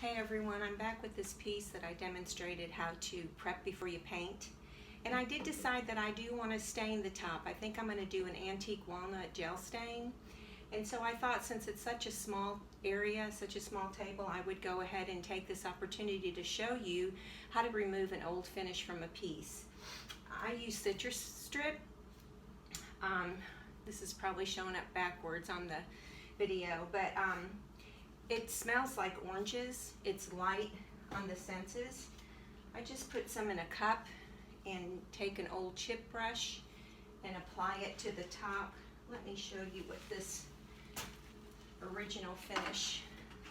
Hey everyone, I'm back with this piece that I demonstrated how to prep before you paint. And I did decide that I do want to stain the top. I think I'm going to do an antique walnut gel stain. And so I thought, since it's such a small area, such a small table, I would go ahead and take this opportunity to show you how to remove an old finish from a piece. I use Citristrip. This is probably showing up backwards on the video, but it smells like oranges. It's light on the senses. I just put some in a cup and take an old chip brush and apply it to the top. Let me show you what this original finish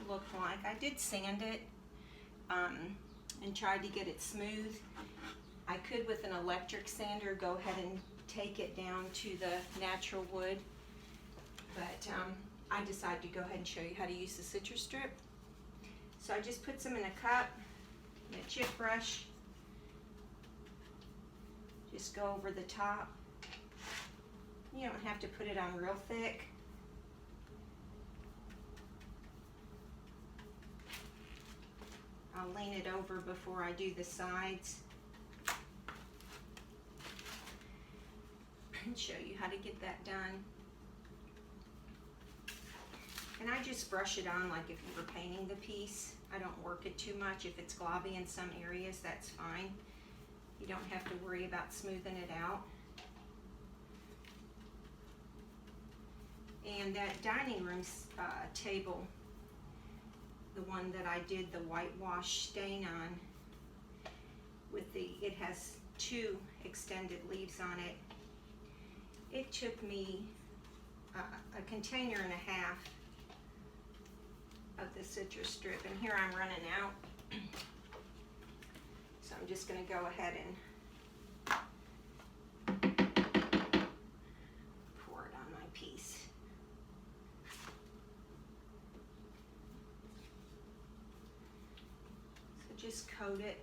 looked like. I did sand it and tried to get it smooth. I could, with an electric sander, go ahead and take it down to the natural wood, but I decided to go ahead and show you how to use the Citristrip. So I just put some in a cup and a chip brush. Just go over the top. You don't have to put it on real thick. I'll lean it over before I do the sides and show you how to get that done. And I just brush it on like if you were painting the piece. I don't work it too much. If it's globby in some areas, that's fine. You don't have to worry about smoothing it out. And that dining room table, the one that I did the whitewash stain on, it has 2 extended leaves on it. It took me a container and a half of the Citristrip, and here I'm running out. So I'm just going to go ahead and pour it on my piece. So just coat it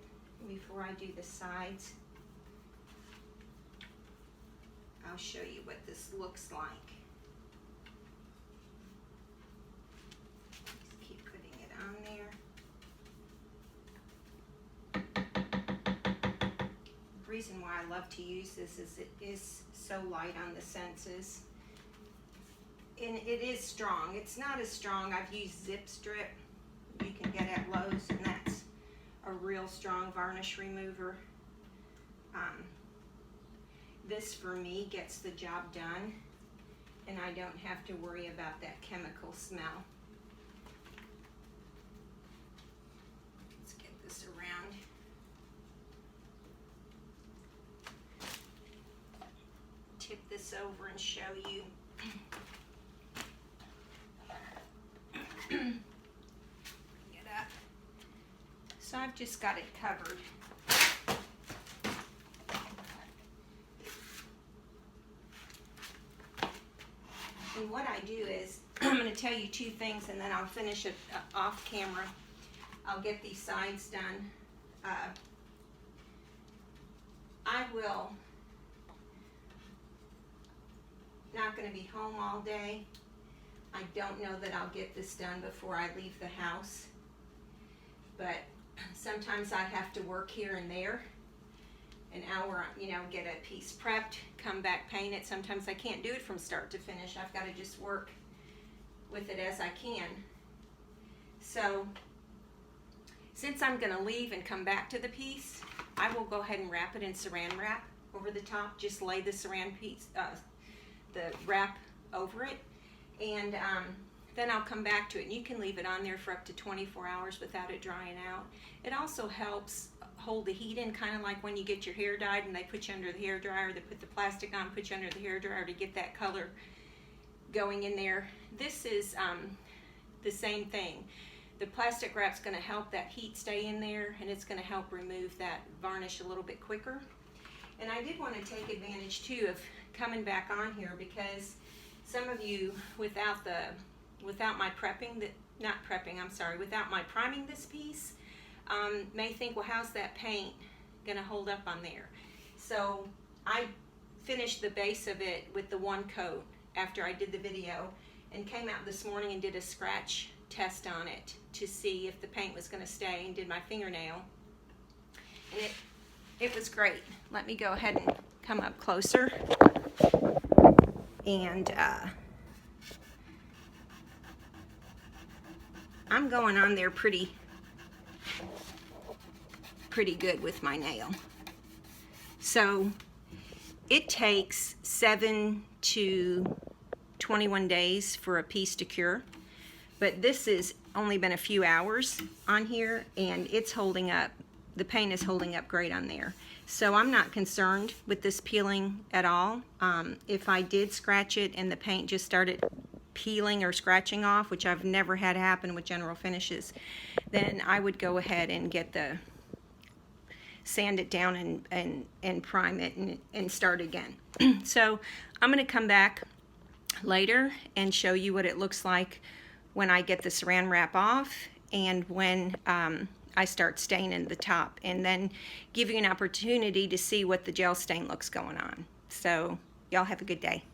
before I do the sides. I'll show you what this looks like. Just keep putting it on there. The reason why I love to use this is it is so light on the senses. And it is strong. It's not as strong. I've used Zip Strip you can get at Lowe's, and that's a real strong varnish remover. This for me gets the job done, and I don't have to worry about that chemical smell. Let's get this around. Tip this over and show you. Get up. So I've just got it covered. And what I do is, I'm going to tell you 2 things, and then I'll finish it off camera. I'll get these sides done. I will not going to be home all day. I don't know that I'll get this done before I leave the house, but sometimes I have to work here and there. An hour, get a piece prepped, come back, paint it. Sometimes I can't do it from start to finish. I've got to just work with it as I can. So since I'm going to leave and come back to the piece, I will go ahead and wrap it in saran wrap over the top. Just lay the saran piece, the wrap over it, and then I'll come back to it. And you can leave it on there for up to 24 hours without it drying out. It also helps hold the heat in, kind of like when you get your hair dyed and they put you under the hair dryer. They put the plastic on, put you under the hair dryer to get that color going in there. This is the same thing. The plastic wrap's going to help that heat stay in there, and it's going to help remove that varnish a little bit quicker. And I did want to take advantage too of coming back on here, because some of you, without my priming this piece, may think, well, how's that paint going to hold up on there? So I finished the base of it with the 1 coat after I did the video, and came out this morning and did a scratch test on it to see if the paint was going to stay, and did my fingernail, and it was great. Let me go ahead and come up closer, and I'm going on there pretty good with my nail. So it takes 7 to 21 days for a piece to cure, but this has only been a few hours on here, and it's holding up. The paint is holding up great on there. So I'm not concerned with this peeling at all. If I did scratch it and the paint just started peeling or scratching off, which I've never had happen with General Finishes, then I would go ahead and get the sand it down and prime it and start again. So I'm going to come back later and show you what it looks like when I get the saran wrap off, and when I start staining the top, and then give you an opportunity to see what the gel stain looks going on. So y'all have a good day.